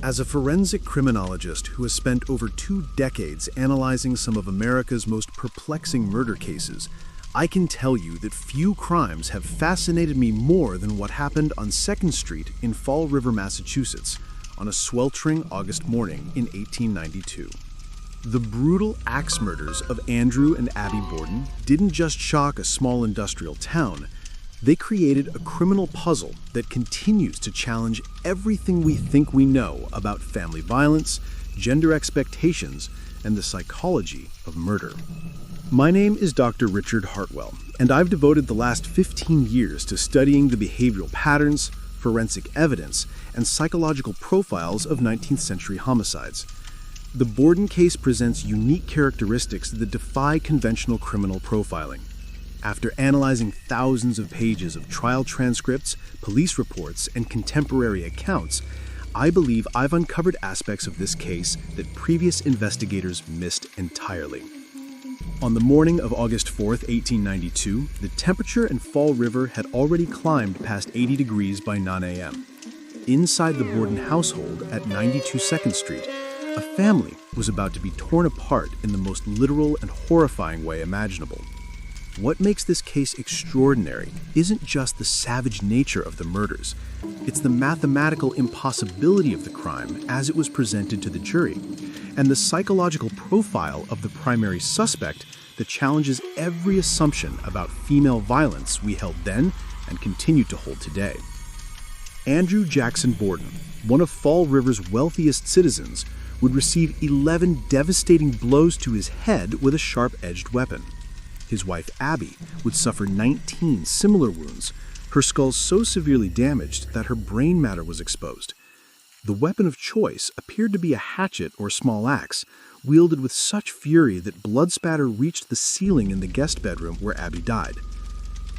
As a forensic criminologist who has spent over 2 decades analyzing some of America's most perplexing murder cases, I can tell you that few crimes have fascinated me more than what happened on 2nd Street in Fall River, Massachusetts, on a sweltering August morning in 1892. The brutal axe murders of Andrew and Abby Borden didn't just shock a small industrial town, they created a criminal puzzle that continues to challenge everything we think we know about family violence, gender expectations, and the psychology of murder. My name is Dr. Richard Hartwell, and I've devoted the last 15 years to studying the behavioral patterns, forensic evidence, and psychological profiles of 19th century homicides. The Borden case presents unique characteristics that defy conventional criminal profiling. After analyzing thousands of pages of trial transcripts, police reports, and contemporary accounts, I believe I've uncovered aspects of this case that previous investigators missed entirely. On the morning of August 4th, 1892, the temperature in Fall River had already climbed past 80 degrees by 9 a.m. Inside the Borden household at 92 2nd Street, a family was about to be torn apart in the most literal and horrifying way imaginable. What makes this case extraordinary isn't just the savage nature of the murders. It's the mathematical impossibility of the crime as it was presented to the jury, and the psychological profile of the primary suspect that challenges every assumption about female violence we held then and continue to hold today. Andrew Jackson Borden, one of Fall River's wealthiest citizens, would receive 11 devastating blows to his head with a sharp-edged weapon. His wife, Abby, would suffer 19 similar wounds, her skull so severely damaged that her brain matter was exposed. The weapon of choice appeared to be a hatchet or small axe, wielded with such fury that blood spatter reached the ceiling in the guest bedroom where Abby died.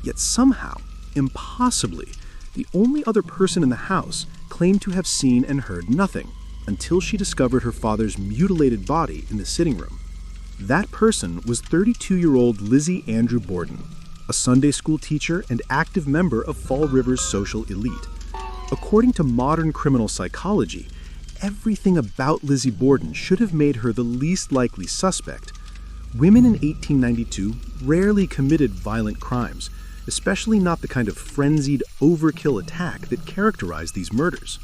Yet somehow, impossibly, the only other person in the house claimed to have seen and heard nothing, until she discovered her father's mutilated body in the sitting room. That person was 32-year-old Lizzie Andrew Borden, a Sunday school teacher and active member of Fall River's social elite. According to modern criminal psychology, everything about Lizzie Borden should have made her the least likely suspect. Women in 1892 rarely committed violent crimes, especially not the kind of frenzied overkill attack that characterized these murders.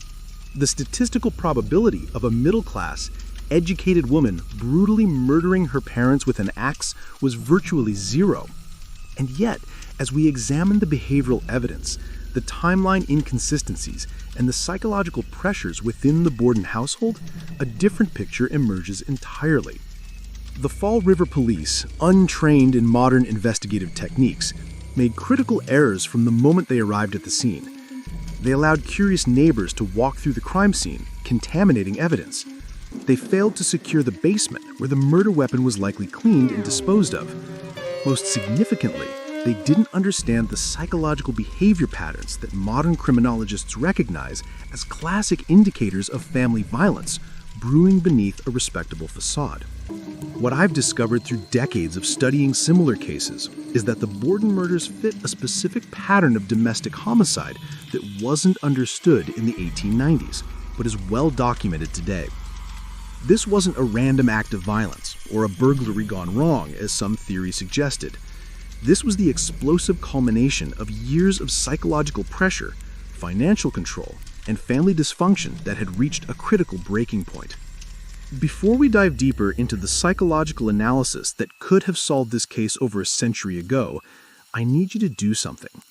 The statistical probability of a middle-class, educated woman brutally murdering her parents with an axe was virtually zero. And yet, as we examine the behavioral evidence, the timeline inconsistencies, and the psychological pressures within the Borden household, a different picture emerges entirely. The Fall River police, untrained in modern investigative techniques, made critical errors from the moment they arrived at the scene. They allowed curious neighbors to walk through the crime scene, contaminating evidence. They failed to secure the basement where the murder weapon was likely cleaned and disposed of. Most significantly, they didn't understand the psychological behavior patterns that modern criminologists recognize as classic indicators of family violence brewing beneath a respectable facade. What I've discovered through decades of studying similar cases is that the Borden murders fit a specific pattern of domestic homicide that wasn't understood in the 1890s, but is well documented today. This wasn't a random act of violence or a burglary gone wrong, as some theories suggested. This was the explosive culmination of years of psychological pressure, financial control, and family dysfunction that had reached a critical breaking point. Before we dive deeper into the psychological analysis that could have solved this case over a century ago, I need you to do something.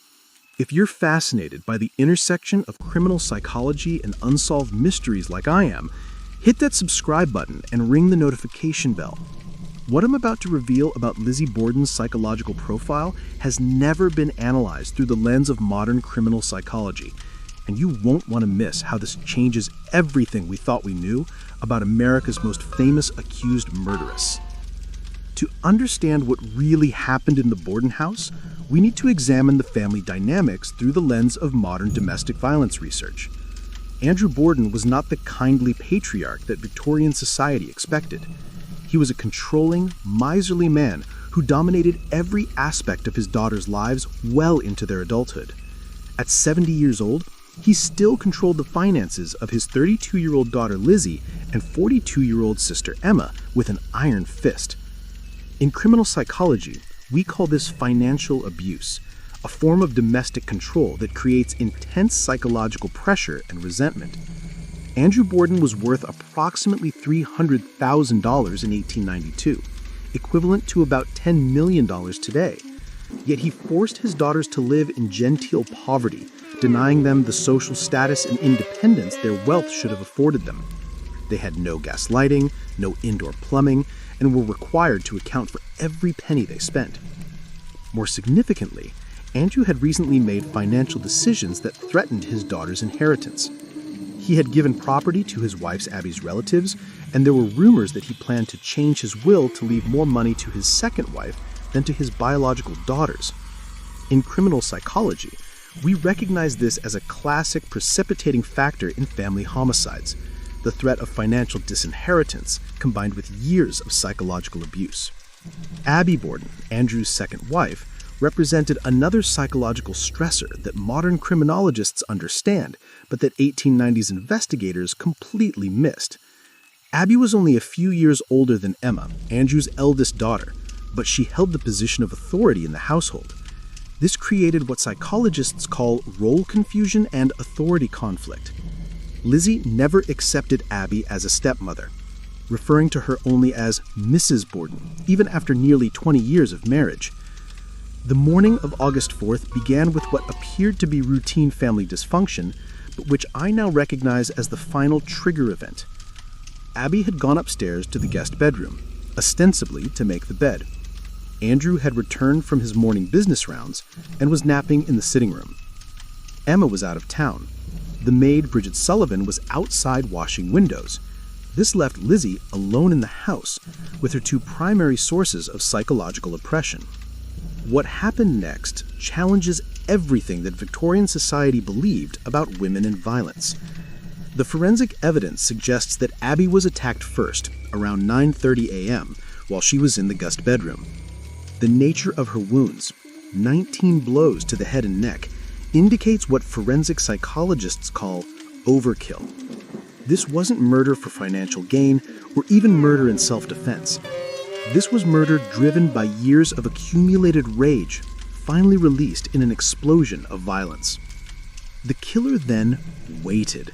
If you're fascinated by the intersection of criminal psychology and unsolved mysteries like I am, hit that subscribe button and ring the notification bell. What I'm about to reveal about Lizzie Borden's psychological profile has never been analyzed through the lens of modern criminal psychology, and you won't want to miss how this changes everything we thought we knew about America's most famous accused murderess. To understand what really happened in the Borden house, we need to examine the family dynamics through the lens of modern domestic violence research. Andrew Borden was not the kindly patriarch that Victorian society expected. He was a controlling, miserly man who dominated every aspect of his daughters' lives well into their adulthood. At 70 years old, He still controlled the finances of his 32-year-old daughter Lizzie and 42-year-old sister Emma with an iron fist. In criminal psychology, we call this financial abuse, a form of domestic control that creates intense psychological pressure and resentment. Andrew Borden was worth approximately $300,000 in 1892, equivalent to about $10 million today. Yet he forced his daughters to live in genteel poverty, denying them the social status and independence their wealth should have afforded them. They had no gas lighting, no indoor plumbing, and were required to account for every penny they spent. More significantly, Andrew had recently made financial decisions that threatened his daughter's inheritance. He had given property to his wife's Abby's relatives, and there were rumors that he planned to change his will to leave more money to his second wife than to his biological daughters. In criminal psychology, we recognize this as a classic precipitating factor in family homicides, the threat of financial disinheritance combined with years of psychological abuse. Abby Borden, Andrew's second wife, represented another psychological stressor that modern criminologists understand, but that 1890s investigators completely missed. Abby was only a few years older than Emma, Andrew's eldest daughter, but she held the position of authority in the household. This created what psychologists call role confusion and authority conflict. Lizzie never accepted Abby as a stepmother, referring to her only as Mrs. Borden, even after nearly 20 years of marriage. The morning of August 4th began with what appeared to be routine family dysfunction, but which I now recognize as the final trigger event. Abby had gone upstairs to the guest bedroom, ostensibly to make the bed. Andrew had returned from his morning business rounds and was napping in the sitting room. Emma was out of town. The maid, Bridget Sullivan, was outside washing windows. This left Lizzie alone in the house with her two primary sources of psychological oppression. What happened next challenges everything that Victorian society believed about women and violence. The forensic evidence suggests that Abby was attacked first, around 9:30 a.m., while she was in the guest bedroom. The nature of her wounds, 19 blows to the head and neck, indicates what forensic psychologists call overkill. This wasn't murder for financial gain or even murder in self-defense. This was murder driven by years of accumulated rage, finally released in an explosion of violence. The killer then waited.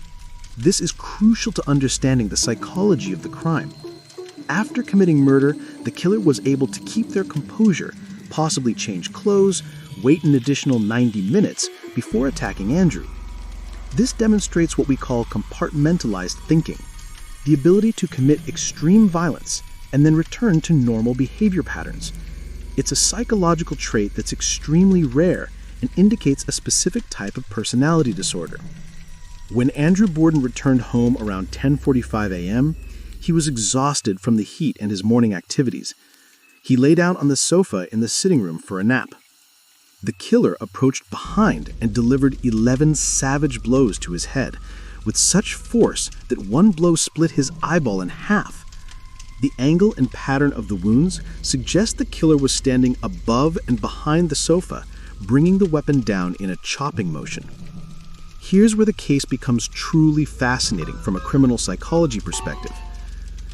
This is crucial to understanding the psychology of the crime. After committing murder, the killer was able to keep their composure, possibly change clothes, wait an additional 90 minutes before attacking Andrew. This demonstrates what we call compartmentalized thinking, the ability to commit extreme violence and then return to normal behavior patterns. It's a psychological trait that's extremely rare and indicates a specific type of personality disorder. When Andrew Borden returned home around 10:45 a.m., he was exhausted from the heat and his morning activities. He lay down on the sofa in the sitting room for a nap. The killer approached behind and delivered 11 savage blows to his head, with such force that one blow split his eyeball in half. The angle and pattern of the wounds suggest the killer was standing above and behind the sofa, bringing the weapon down in a chopping motion. Here's where the case becomes truly fascinating from a criminal psychology perspective.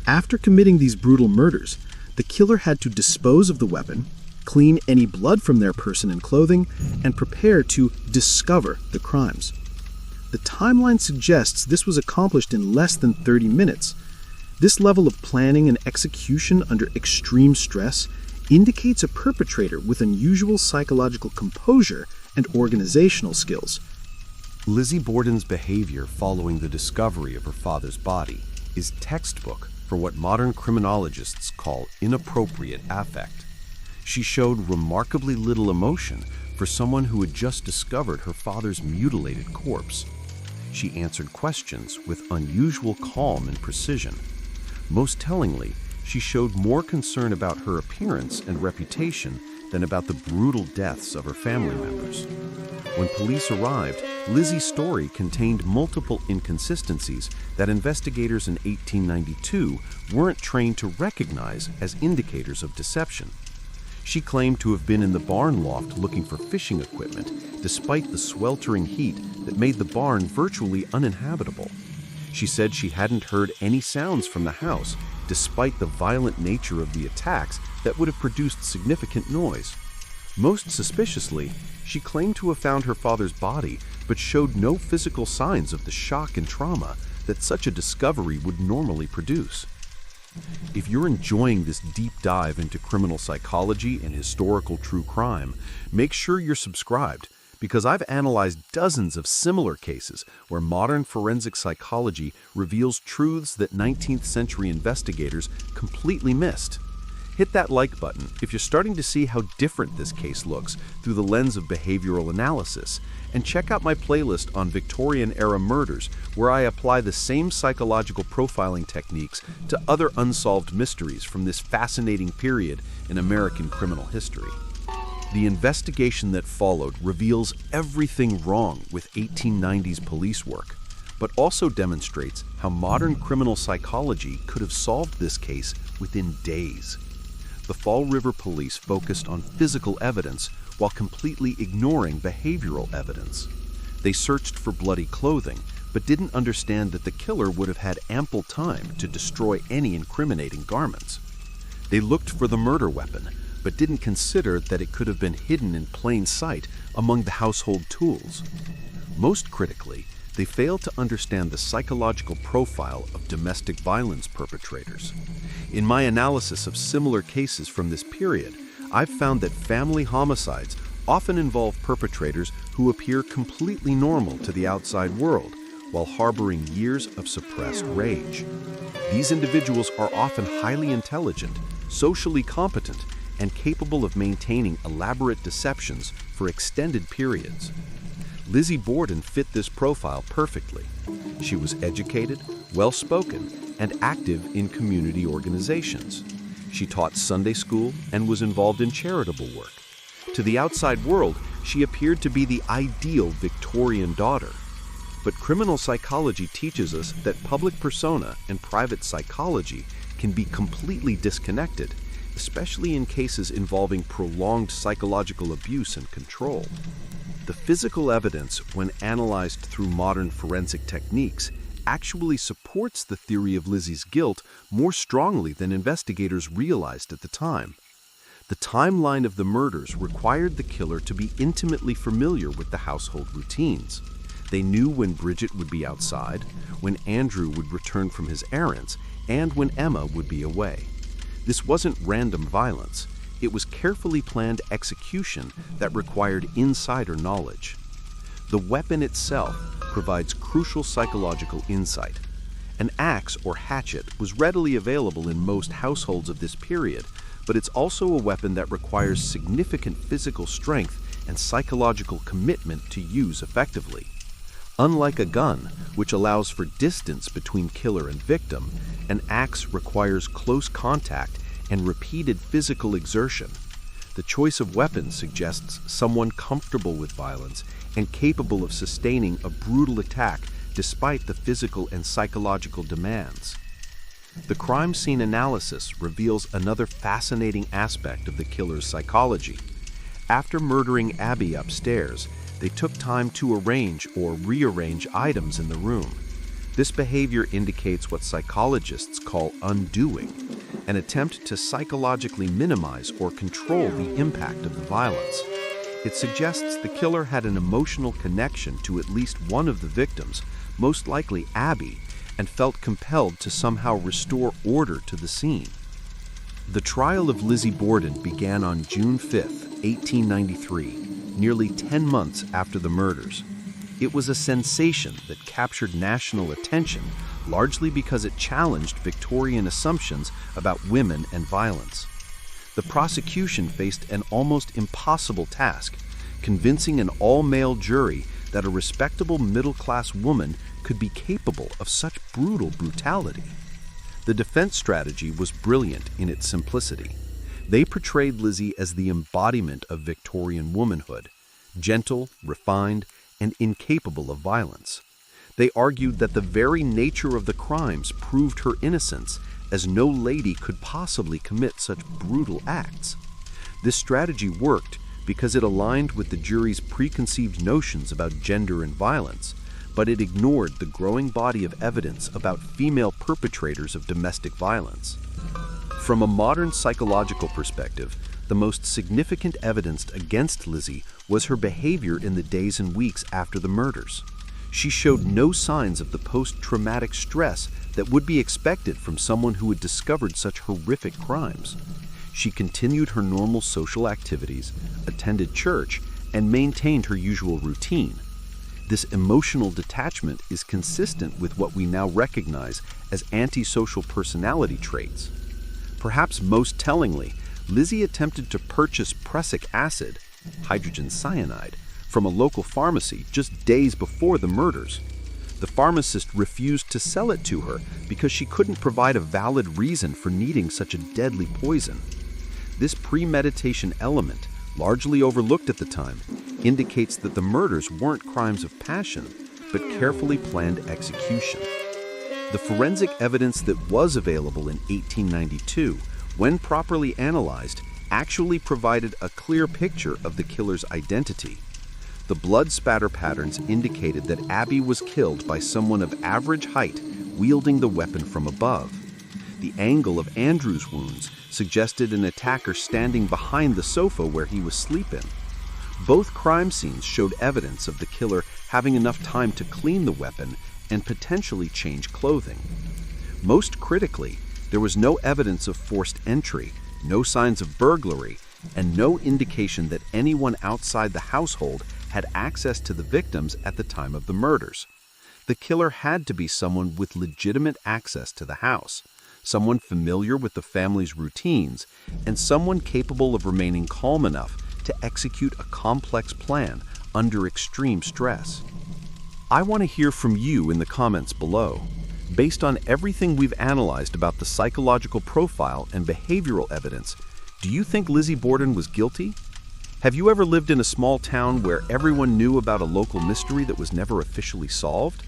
After committing these brutal murders, the killer had to dispose of the weapon, clean any blood from their person and clothing, and prepare to discover the crimes. The timeline suggests this was accomplished in less than 30 minutes. This level of planning and execution under extreme stress indicates a perpetrator with unusual psychological composure and organizational skills. Lizzie Borden's behavior following the discovery of her father's body is textbook for what modern criminologists call inappropriate affect. She showed remarkably little emotion for someone who had just discovered her father's mutilated corpse. She answered questions with unusual calm and precision. Most tellingly, she showed more concern about her appearance and reputation than about the brutal deaths of her family members. When police arrived, Lizzie's story contained multiple inconsistencies that investigators in 1892 weren't trained to recognize as indicators of deception. She claimed to have been in the barn loft looking for fishing equipment, despite the sweltering heat that made the barn virtually uninhabitable. She said she hadn't heard any sounds from the house, despite the violent nature of the attacks that would have produced significant noise. Most suspiciously, she claimed to have found her father's body, but showed no physical signs of the shock and trauma that such a discovery would normally produce. If you're enjoying this deep dive into criminal psychology and historical true crime, make sure you're subscribed, because I've analyzed dozens of similar cases where modern forensic psychology reveals truths that 19th century investigators completely missed. Hit that like button if you're starting to see how different this case looks through the lens of behavioral analysis, and check out my playlist on Victorian-era murders, where I apply the same psychological profiling techniques to other unsolved mysteries from this fascinating period in American criminal history. The investigation that followed reveals everything wrong with 1890s police work, but also demonstrates how modern criminal psychology could have solved this case within days. The Fall River police focused on physical evidence while completely ignoring behavioral evidence. They searched for bloody clothing, but didn't understand that the killer would have had ample time to destroy any incriminating garments. They looked for the murder weapon, but didn't consider that it could have been hidden in plain sight among the household tools. Most critically, they failed to understand the psychological profile of domestic violence perpetrators. In my analysis of similar cases from this period, I've found that family homicides often involve perpetrators who appear completely normal to the outside world while harboring years of suppressed rage. These individuals are often highly intelligent, socially competent, and capable of maintaining elaborate deceptions for extended periods. Lizzie Borden fit this profile perfectly. She was educated, well-spoken, and active in community organizations. She taught Sunday school and was involved in charitable work. To the outside world, she appeared to be the ideal Victorian daughter. But criminal psychology teaches us that public persona and private psychology can be completely disconnected, especially in cases involving prolonged psychological abuse and control. The physical evidence, when analyzed through modern forensic techniques, actually supports the theory of Lizzie's guilt more strongly than investigators realized at the time. The timeline of the murders required the killer to be intimately familiar with the household routines. They knew when Bridget would be outside, when Andrew would return from his errands, and when Emma would be away. This wasn't random violence. It was carefully planned execution that required insider knowledge. The weapon itself provides crucial psychological insight. An axe or hatchet was readily available in most households of this period, but it's also a weapon that requires significant physical strength and psychological commitment to use effectively. Unlike a gun, which allows for distance between killer and victim, an axe requires close contact and repeated physical exertion. The choice of weapon suggests someone comfortable with violence and capable of sustaining a brutal attack despite the physical and psychological demands. The crime scene analysis reveals another fascinating aspect of the killer's psychology. After murdering Abby upstairs, they took time to arrange or rearrange items in the room. This behavior indicates what psychologists call undoing, an attempt to psychologically minimize or control the impact of the violence. It suggests the killer had an emotional connection to at least one of the victims, most likely Abby, and felt compelled to somehow restore order to the scene. The trial of Lizzie Borden began on June 5, 1893, nearly 10 months after the murders. It was a sensation that captured national attention, largely because it challenged Victorian assumptions about women and violence. The prosecution faced an almost impossible task, convincing an all-male jury that a respectable middle-class woman could be capable of such brutal brutality. The defense strategy was brilliant in its simplicity. They portrayed Lizzie as the embodiment of Victorian womanhood, gentle, refined, and incapable of violence. They argued that the very nature of the crimes proved her innocence, as no lady could possibly commit such brutal acts. This strategy worked because it aligned with the jury's preconceived notions about gender and violence, but it ignored the growing body of evidence about female perpetrators of domestic violence. From a modern psychological perspective, the most significant evidence against Lizzie was her behavior in the days and weeks after the murders. She showed no signs of the post-traumatic stress that would be expected from someone who had discovered such horrific crimes. She continued her normal social activities, attended church, and maintained her usual routine. This emotional detachment is consistent with what we now recognize as antisocial personality traits. Perhaps most tellingly, Lizzie attempted to purchase prussic acid, hydrogen cyanide, from a local pharmacy just days before the murders. The pharmacist refused to sell it to her because she couldn't provide a valid reason for needing such a deadly poison. This premeditation element, largely overlooked at the time, indicates that the murders weren't crimes of passion, but carefully planned execution. The forensic evidence that was available in 1892, when properly analyzed, actually provided a clear picture of the killer's identity. The blood spatter patterns indicated that Abby was killed by someone of average height wielding the weapon from above. The angle of Andrew's wounds suggested an attacker standing behind the sofa where he was sleeping. Both crime scenes showed evidence of the killer having enough time to clean the weapon and potentially change clothing. Most critically, there was no evidence of forced entry, no signs of burglary, and no indication that anyone outside the household had access to the victims at the time of the murders. The killer had to be someone with legitimate access to the house, someone familiar with the family's routines, and someone capable of remaining calm enough to execute a complex plan under extreme stress. I want to hear from you in the comments below. Based on everything we've analyzed about the psychological profile and behavioral evidence, do you think Lizzie Borden was guilty? Have you ever lived in a small town where everyone knew about a local mystery that was never officially solved?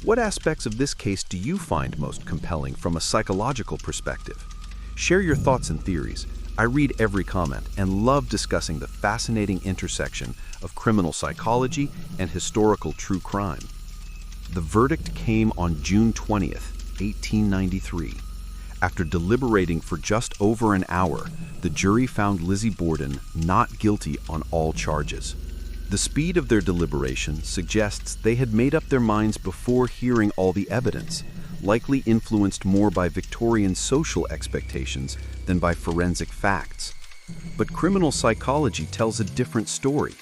What aspects of this case do you find most compelling from a psychological perspective? Share your thoughts and theories. I read every comment and love discussing the fascinating intersection of criminal psychology and historical true crime. The verdict came on June 20th, 1893. After deliberating for just over an hour, the jury found Lizzie Borden not guilty on all charges. The speed of their deliberation suggests they had made up their minds before hearing all the evidence, likely influenced more by Victorian social expectations than by forensic facts. But criminal psychology tells a different story.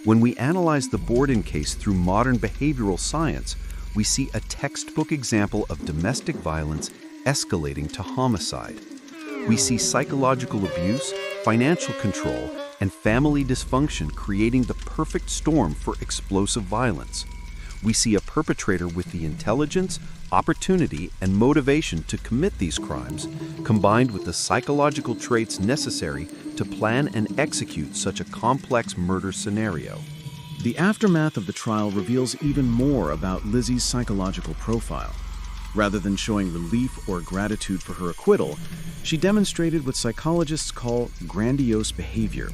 When we analyze the Borden case through modern behavioral science, we see a textbook example of domestic violence escalating to homicide. We see psychological abuse, financial control, and family dysfunction creating the perfect storm for explosive violence. We see a perpetrator with the intelligence, opportunity, and motivation to commit these crimes, combined with the psychological traits necessary to plan and execute such a complex murder scenario. The aftermath of the trial reveals even more about Lizzie's psychological profile. Rather than showing relief or gratitude for her acquittal, she demonstrated what psychologists call grandiose behavior.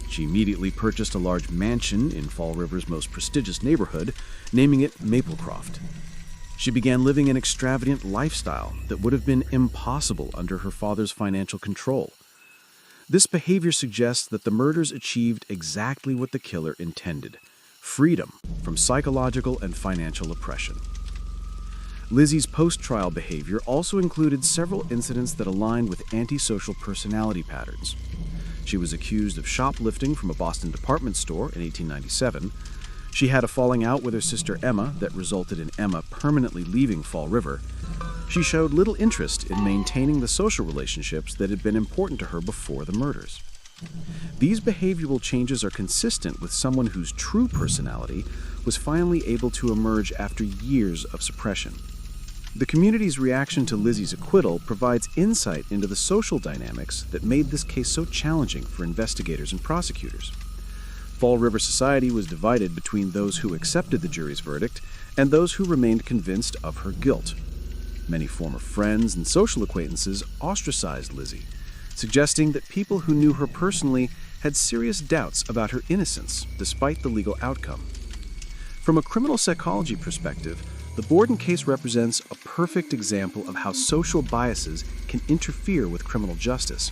She immediately purchased a large mansion in Fall River's most prestigious neighborhood, naming it Maplecroft. She began living an extravagant lifestyle that would have been impossible under her father's financial control. This behavior suggests that the murders achieved exactly what the killer intended: freedom from psychological and financial oppression. Lizzie's post-trial behavior also included several incidents that aligned with antisocial personality patterns. She was accused of shoplifting from a Boston department store in 1897. She had a falling out with her sister Emma that resulted in Emma permanently leaving Fall River. She showed little interest in maintaining the social relationships that had been important to her before the murders. These behavioral changes are consistent with someone whose true personality was finally able to emerge after years of suppression. The community's reaction to Lizzie's acquittal provides insight into the social dynamics that made this case so challenging for investigators and prosecutors. Fall River society was divided between those who accepted the jury's verdict and those who remained convinced of her guilt. Many former friends and social acquaintances ostracized Lizzie, suggesting that people who knew her personally had serious doubts about her innocence despite the legal outcome. From a criminal psychology perspective, the Borden case represents a perfect example of how social biases can interfere with criminal justice.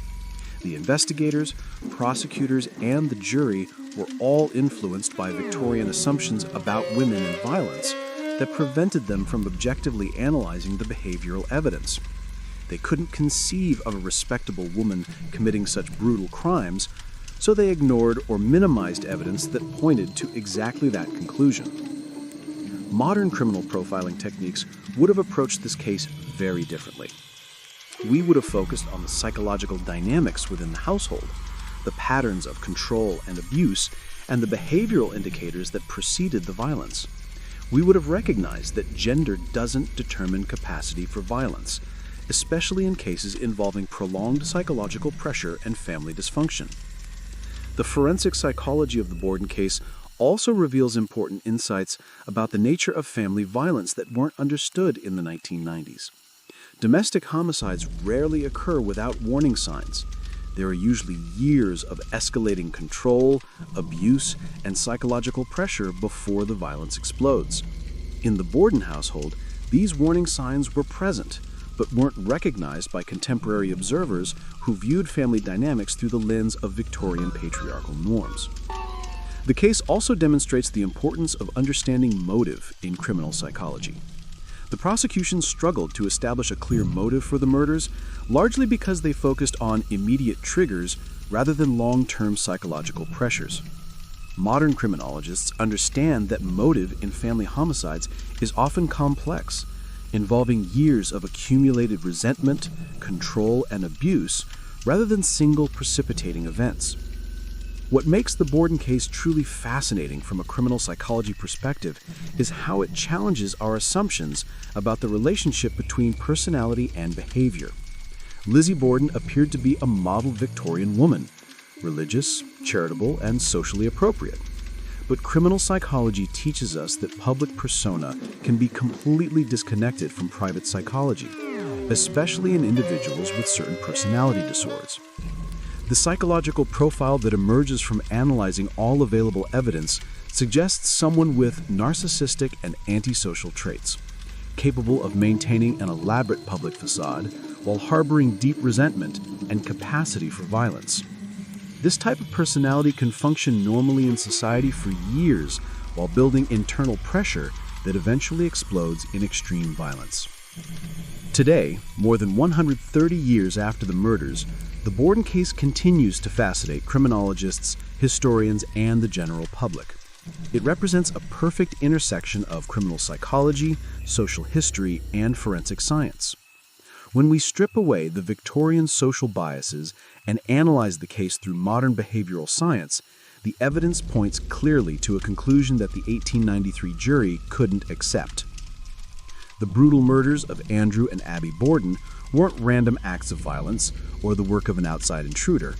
The investigators, prosecutors, and the jury were all influenced by Victorian assumptions about women and violence that prevented them from objectively analyzing the behavioral evidence. They couldn't conceive of a respectable woman committing such brutal crimes, so they ignored or minimized evidence that pointed to exactly that conclusion. Modern criminal profiling techniques would have approached this case very differently. We would have focused on the psychological dynamics within the household, the patterns of control and abuse, and the behavioral indicators that preceded the violence. We would have recognized that gender doesn't determine capacity for violence, especially in cases involving prolonged psychological pressure and family dysfunction. The forensic psychology of the Borden case also reveals important insights about the nature of family violence that weren't understood in the 1990s. Domestic homicides rarely occur without warning signs. There are usually years of escalating control, abuse, and psychological pressure before the violence explodes. In the Borden household, these warning signs were present, but weren't recognized by contemporary observers who viewed family dynamics through the lens of Victorian patriarchal norms. The case also demonstrates the importance of understanding motive in criminal psychology. The prosecution struggled to establish a clear motive for the murders, largely because they focused on immediate triggers rather than long-term psychological pressures. Modern criminologists understand that motive in family homicides is often complex, involving years of accumulated resentment, control, and abuse, rather than single precipitating events. What makes the Borden case truly fascinating from a criminal psychology perspective is how it challenges our assumptions about the relationship between personality and behavior. Lizzie Borden appeared to be a model Victorian woman, religious, charitable, and socially appropriate. But criminal psychology teaches us that public persona can be completely disconnected from private psychology, especially in individuals with certain personality disorders. The psychological profile that emerges from analyzing all available evidence suggests someone with narcissistic and antisocial traits, capable of maintaining an elaborate public facade while harboring deep resentment and capacity for violence. This type of personality can function normally in society for years while building internal pressure that eventually explodes in extreme violence. Today, more than 130 years after the murders, the Borden case continues to fascinate criminologists, historians, and the general public. It represents a perfect intersection of criminal psychology, social history, and forensic science. When we strip away the Victorian social biases and analyze the case through modern behavioral science, the evidence points clearly to a conclusion that the 1893 jury couldn't accept. The brutal murders of Andrew and Abby Borden weren't random acts of violence or the work of an outside intruder.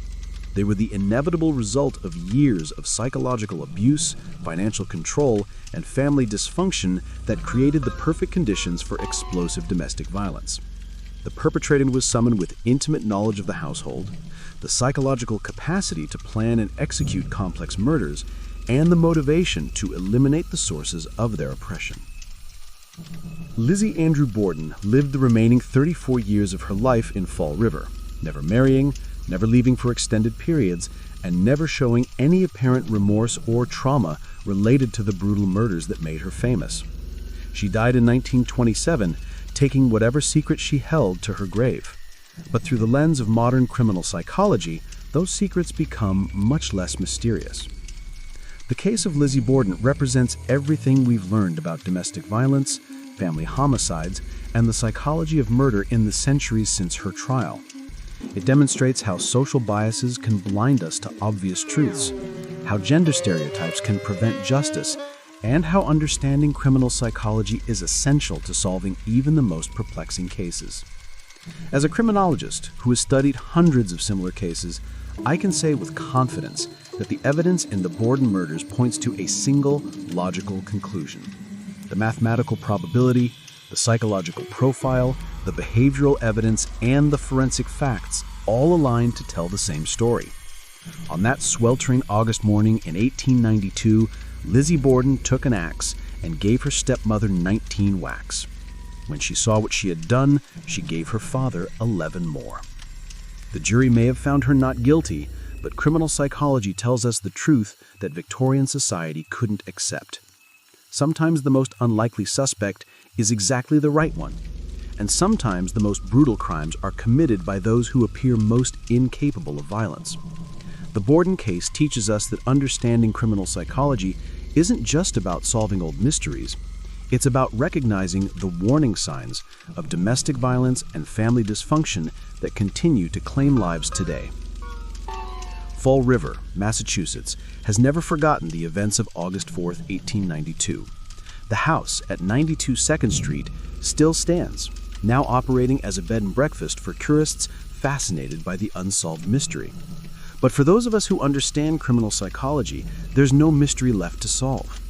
They were the inevitable result of years of psychological abuse, financial control, and family dysfunction that created the perfect conditions for explosive domestic violence. The perpetrator was someone with intimate knowledge of the household, the psychological capacity to plan and execute complex murders, and the motivation to eliminate the sources of their oppression. Lizzie Andrew Borden lived the remaining 34 years of her life in Fall River, never marrying, never leaving for extended periods, and never showing any apparent remorse or trauma related to the brutal murders that made her famous. She died in 1927, taking whatever secret she held to her grave. But through the lens of modern criminal psychology, those secrets become much less mysterious. The case of Lizzie Borden represents everything we've learned about domestic violence, family homicides, and the psychology of murder in the centuries since her trial. It demonstrates how social biases can blind us to obvious truths, how gender stereotypes can prevent justice, and how understanding criminal psychology is essential to solving even the most perplexing cases. As a criminologist who has studied hundreds of similar cases, I can say with confidence that the evidence in the Borden murders points to a single logical conclusion. The mathematical probability, the psychological profile, the behavioral evidence, and the forensic facts all aligned to tell the same story. On that sweltering August morning in 1892, Lizzie Borden took an axe and gave her stepmother 19 whacks. When she saw what she had done, she gave her father 11 more. The jury may have found her not guilty, but criminal psychology tells us the truth that Victorian society couldn't accept. Sometimes the most unlikely suspect is exactly the right one, and sometimes the most brutal crimes are committed by those who appear most incapable of violence. The Borden case teaches us that understanding criminal psychology isn't just about solving old mysteries. It's about recognizing the warning signs of domestic violence and family dysfunction that continue to claim lives today. Fall River, Massachusetts, has never forgotten the events of August 4, 1892. The house at 92 2nd Street still stands, now operating as a bed and breakfast for curists fascinated by the unsolved mystery. But for those of us who understand criminal psychology, there's no mystery left to solve.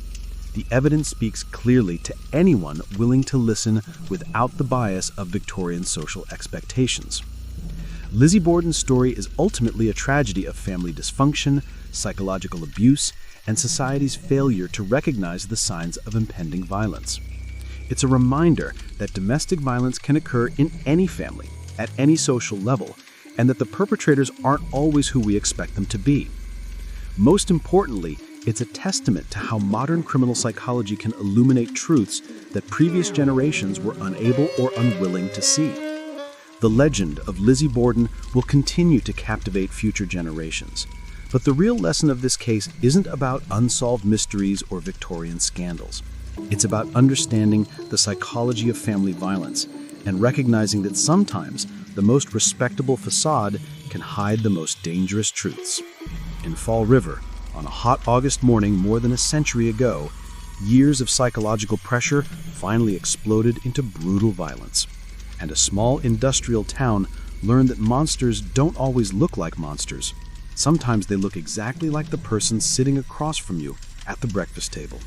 The evidence speaks clearly to anyone willing to listen without the bias of Victorian social expectations. Lizzie Borden's story is ultimately a tragedy of family dysfunction, psychological abuse, and society's failure to recognize the signs of impending violence. It's a reminder that domestic violence can occur in any family, at any social level, and that the perpetrators aren't always who we expect them to be. Most importantly, it's a testament to how modern criminal psychology can illuminate truths that previous generations were unable or unwilling to see. The legend of Lizzie Borden will continue to captivate future generations. But the real lesson of this case isn't about unsolved mysteries or Victorian scandals. It's about understanding the psychology of family violence and recognizing that sometimes the most respectable facade can hide the most dangerous truths. In Fall River, on a hot August morning more than a century ago, years of psychological pressure finally exploded into brutal violence. And a small industrial town learned that monsters don't always look like monsters. Sometimes they look exactly like the person sitting across from you at the breakfast table.